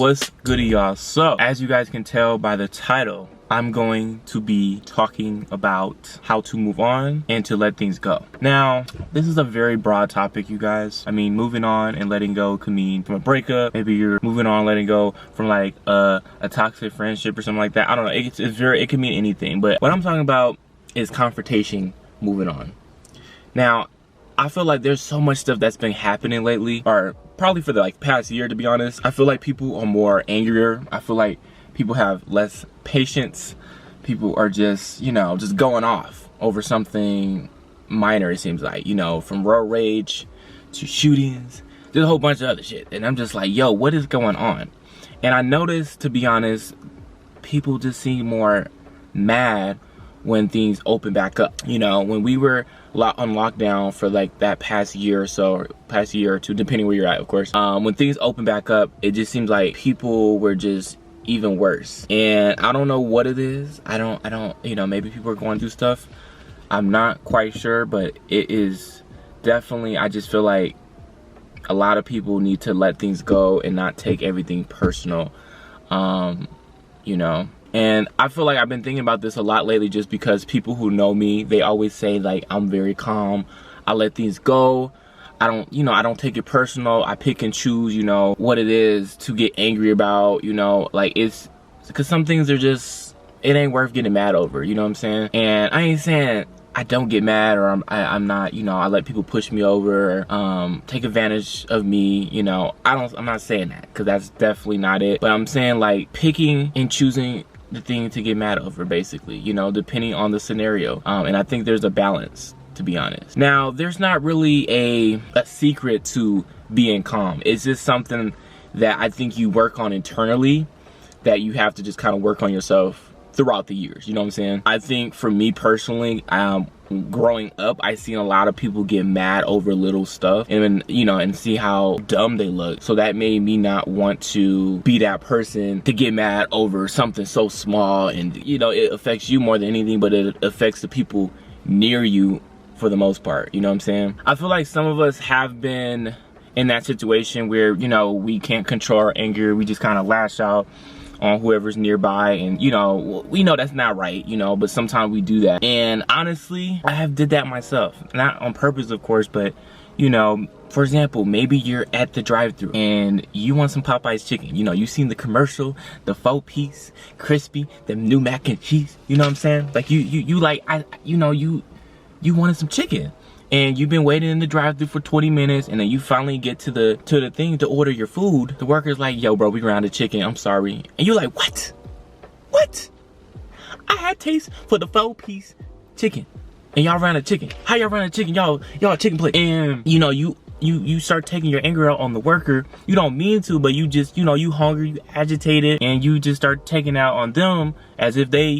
What's good, y'all? So as you guys can tell by the title, I'm going to be talking about how to move on and to let things go. Now, this is a very broad topic, you guys. I mean, moving on and letting go could mean from a breakup. Maybe you're moving on, letting go from like a toxic friendship or something like that. I don't know. It can mean anything. But what I'm talking about is confrontation, moving on. Now, I feel like there's so much stuff that's been happening lately, or probably for the like past year, to be honest. I feel like people are more angrier. I feel like people have less patience. People are just, just going off over something minor, it seems like, from road rage to shootings. There's a whole bunch of other shit. And I'm just like, yo, what is going on? And I noticed, to be honest, people just seem more mad when things open back up. When we were on lockdown for like that past year or so, past year or two, depending where you're at, of course. When things open back up, it just seems like people were just even worse. And I don't know what it is. I don't, maybe people are going through stuff. I'm not quite sure, but it is definitely, I just feel like a lot of people need to let things go and not take everything personal, And I feel like I've been thinking about this a lot lately, just because people who know me, they always say like, I'm very calm. I let things go. I don't take it personal. I pick and choose, what it is to get angry about, like it's, because some things are just, it ain't worth getting mad over, you know what I'm saying? And I ain't saying I don't get mad, or I'm not, I let people push me over, or, take advantage of me, I'm not saying that, because that's definitely not it. But I'm saying like picking and choosing the thing to get mad over, basically, depending on the scenario. And I think there's a balance, to be honest. Now, there's not really a secret to being calm. It's just something that I think you work on internally, that you have to just kind of work on yourself throughout the years, you know what I'm saying? I think for me personally, growing up, I seen a lot of people get mad over little stuff, and and see how dumb they look. So that made me not want to be that person to get mad over something so small, and it affects you more than anything, but it affects the people near you for the most part, you know what I'm saying? I feel like some of us have been in that situation where, we can't control our anger. We just kind of lash out on whoever's nearby, and we know that's not right, but sometimes we do that. And honestly, I have did that myself, not on purpose, of course, but for example, maybe you're at the drive-thru and you want some Popeye's chicken. You seen the commercial, the 4-piece crispy, the new mac and cheese, you know what I'm saying? Like you wanted some chicken, and you've been waiting in the drive-thru for 20 minutes, and then you finally get to the thing to order your food. The worker's like, yo bro, we ran out of chicken, I'm sorry. And you're like, what? I had taste for the 4-piece chicken, and y'all ran out of chicken. How y'all ran out of chicken? Y'all chicken plate. And you start taking your anger out on the worker. You don't mean to, but you just, you hungry, you agitated, and you just start taking out on them as if they,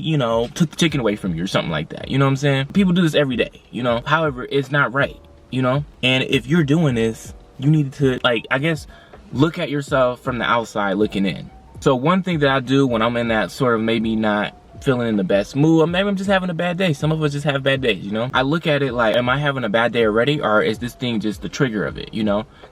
took the chicken away from you or something like that. You know what I'm saying? People do this every day, However, it's not right, And if you're doing this, you need to, like, I guess, look at yourself from the outside looking in. So one thing that I do when I'm in that sort of maybe not feeling in the best mood, or maybe I'm just having a bad day. Some of us just have bad days, I look at it like, am I having a bad day already, or is this thing just the trigger of it,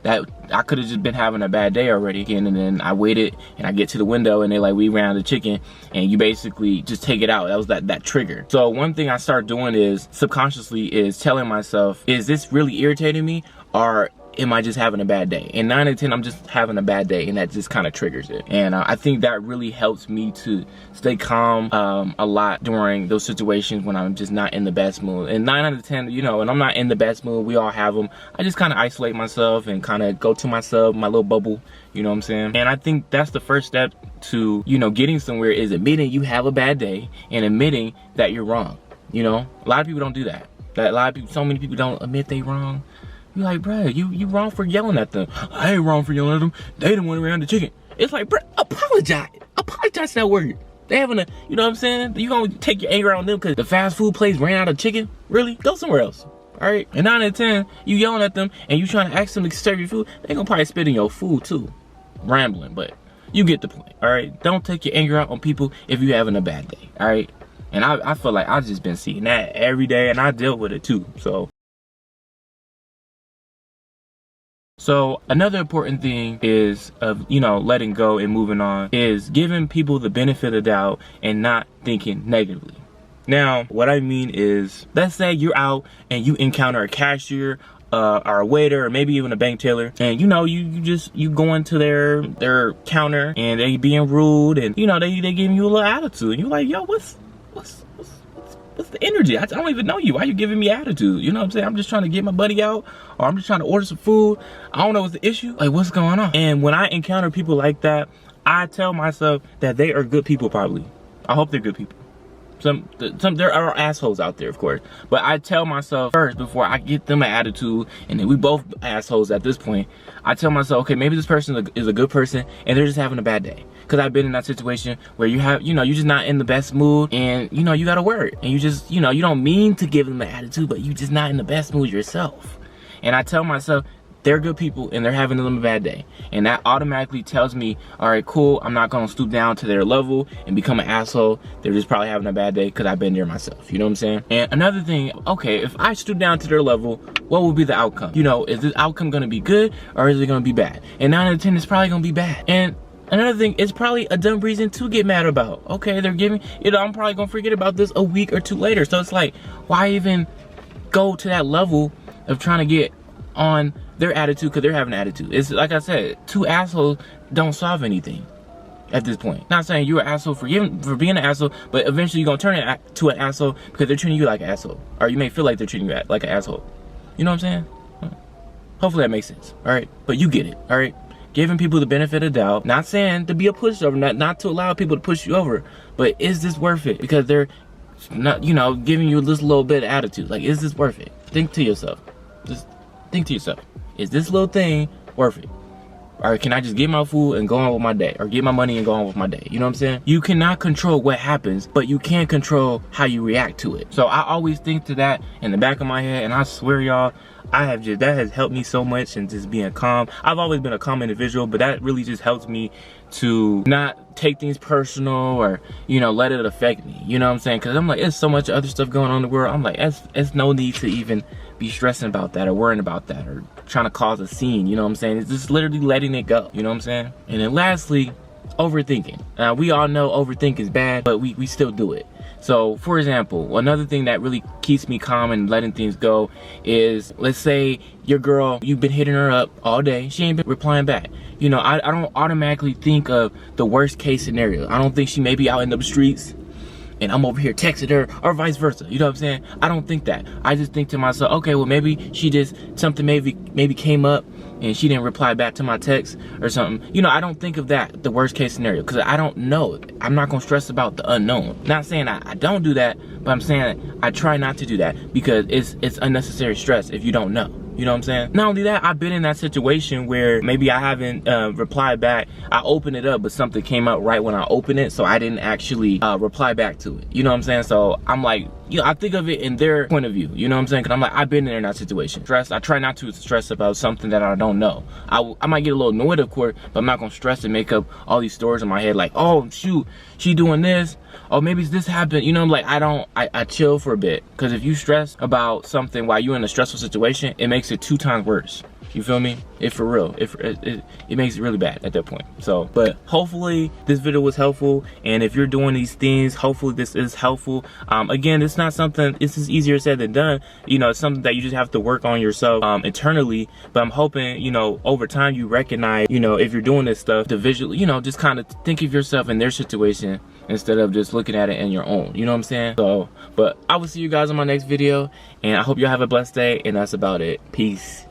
that I could have just been having a bad day already again, and then I waited and I get to the window and they're like, we ran out of chicken, and you basically just take it out. That was that trigger. So one thing I start doing is subconsciously is telling myself, is this really irritating me, or am I just having a bad day? And 9 out of 10, I'm just having a bad day, and that just kind of triggers it. And I think that really helps me to stay calm a lot during those situations when I'm just not in the best mood. And 9 out of 10, when I'm not in the best mood, we all have them, I just kind of isolate myself and kind of go to myself, my little bubble, you know what I'm saying? And I think that's the first step to, getting somewhere, is admitting you have a bad day and admitting that you're wrong. A lot of people don't do that. So many people don't admit they wrong. You're like, bruh, you wrong for yelling at them. I ain't wrong for yelling at them. They didn't want to run the chicken. It's like, bruh, apologize. Apologize to that word. They having a, you know what I'm saying? You gonna take your anger out on them because the fast food place ran out of chicken? Really? Go somewhere else. All right? And 9 out of 10, you yelling at them and you trying to ask them to serve your food, they gonna probably spit in your food too. Rambling, but you get the point, all right? Don't take your anger out on people if you're having a bad day, all right? And I feel like I've just been seeing that every day, and I deal with it too, so. So another important thing is of, you know, letting go and moving on is giving people the benefit of the doubt and not thinking negatively. Now, what I mean is, let's say you're out and you encounter a cashier, or a waiter, or maybe even a bank teller, and you know, you go into their counter and they being rude, and you know, they giving you a little attitude, and you're like, yo, what's the energy? I don't even know you. Why you giving me attitude? You know what I'm saying? I'm just trying to get my buddy out, or I'm just trying to order some food. I don't know what's the issue. Like, what's going on? And when I encounter people like that, I tell myself that they are good people. Probably, I hope they're good people. Some there are assholes out there, of course, but I tell myself first before I get them an attitude, and then we both assholes at this point. I tell myself, okay, maybe this person is a good person and they're just having a bad day. Because I've been in that situation where you have, you know, you're just not in the best mood, and you know, you gotta work, and you just, you know, you don't mean to give them an attitude, but you just not in the best mood yourself. And I tell myself, they're good people and they're having a bad day, and that automatically tells me, all right, cool, I'm not gonna stoop down to their level and become an asshole. They're just probably having a bad day because I've been there myself, you know what I'm saying? And another thing, okay, if I stoop down to their level, what will be the outcome? You know, is this outcome gonna be good or is it gonna be bad? And 9 out of 10 is probably gonna be bad. And another thing, it's probably a dumb reason to get mad about. Okay, they're giving, you know, I'm probably gonna forget about this a week or two later. So it's like, why even go to that level of trying to get on their attitude because they're having an attitude? It's like I said, two assholes don't solve anything at this point. Not saying you're an asshole for being an asshole, but eventually you're gonna turn it to an asshole because they're treating you like an asshole, or you may feel like they're treating you like an asshole. You know what I'm saying? Hopefully that makes sense. All right, but you get it. All right, giving people the benefit of doubt. Not saying to be a pushover, not to allow people to push you over, but is this worth it? Because they're not, you know, giving you this little bit of attitude. Like, is this worth it? Think to yourself. Just think to yourself. Is this little thing worth it? Or can I just get my food and go on with my day? Or get my money and go on with my day? You know what I'm saying? You cannot control what happens, but you can control how you react to it. So I always think to that in the back of my head, and I swear, y'all, that has helped me so much in just being calm. I've always been a calm individual, but that really just helps me to not take things personal, or, you know, let it affect me. You know what I'm saying? Because I'm like, there's so much other stuff going on in the world. I'm like, it's no need to even be stressing about that or worrying about that or trying to cause a scene. You know what I'm saying? It's just literally letting it go. You know what I'm saying? And then lastly, overthinking. We all know overthink is bad, but we still do it. So, for example, another thing that really keeps me calm and letting things go is, let's say your girl, you've been hitting her up all day, she ain't been replying back. You know, I don't automatically think of the worst case scenario. I don't think she may be out in the streets and I'm over here texting her, or vice versa. You know what I'm saying? I don't think that. I just think to myself, okay, well, maybe she just, something maybe came up and she didn't reply back to my text or something. You know, I don't think of that, the worst case scenario, because I don't know. I'm not gonna stress about the unknown. Not saying I don't do that, but I'm saying I try not to do that because it's unnecessary stress if you don't know. You know what I'm saying? Not only that, I've been in that situation where maybe I haven't replied back. I opened it up, but something came up right when I opened it, so I didn't actually reply back to it. You know what I'm saying? So I'm like, you know, I think of it in their point of view. You know what I'm saying? Because I'm like, I've been in that situation. I try not to stress about something that I don't know. I might get a little annoyed, of course, but I'm not gonna stress and make up all these stories in my head like, oh shoot, she doing this. Oh, maybe this happened. You know, like, I chill for a bit. Because if you stress about something while you're in a stressful situation, it makes it 2 times worse. You feel me? For real. It makes it really bad at that point. So, but hopefully this video was helpful. And if you're doing these things, hopefully this is helpful. Again, it's not something, this is easier said than done. You know, it's something that you just have to work on yourself internally. But I'm hoping, you know, over time you recognize, you know, if you're doing this stuff, to visually, you know, just kind of think of yourself in their situation instead of just looking at it in your own. You know what I'm saying? So, but I will see you guys on my next video. And I hope y'all have a blessed day. And that's about it. Peace.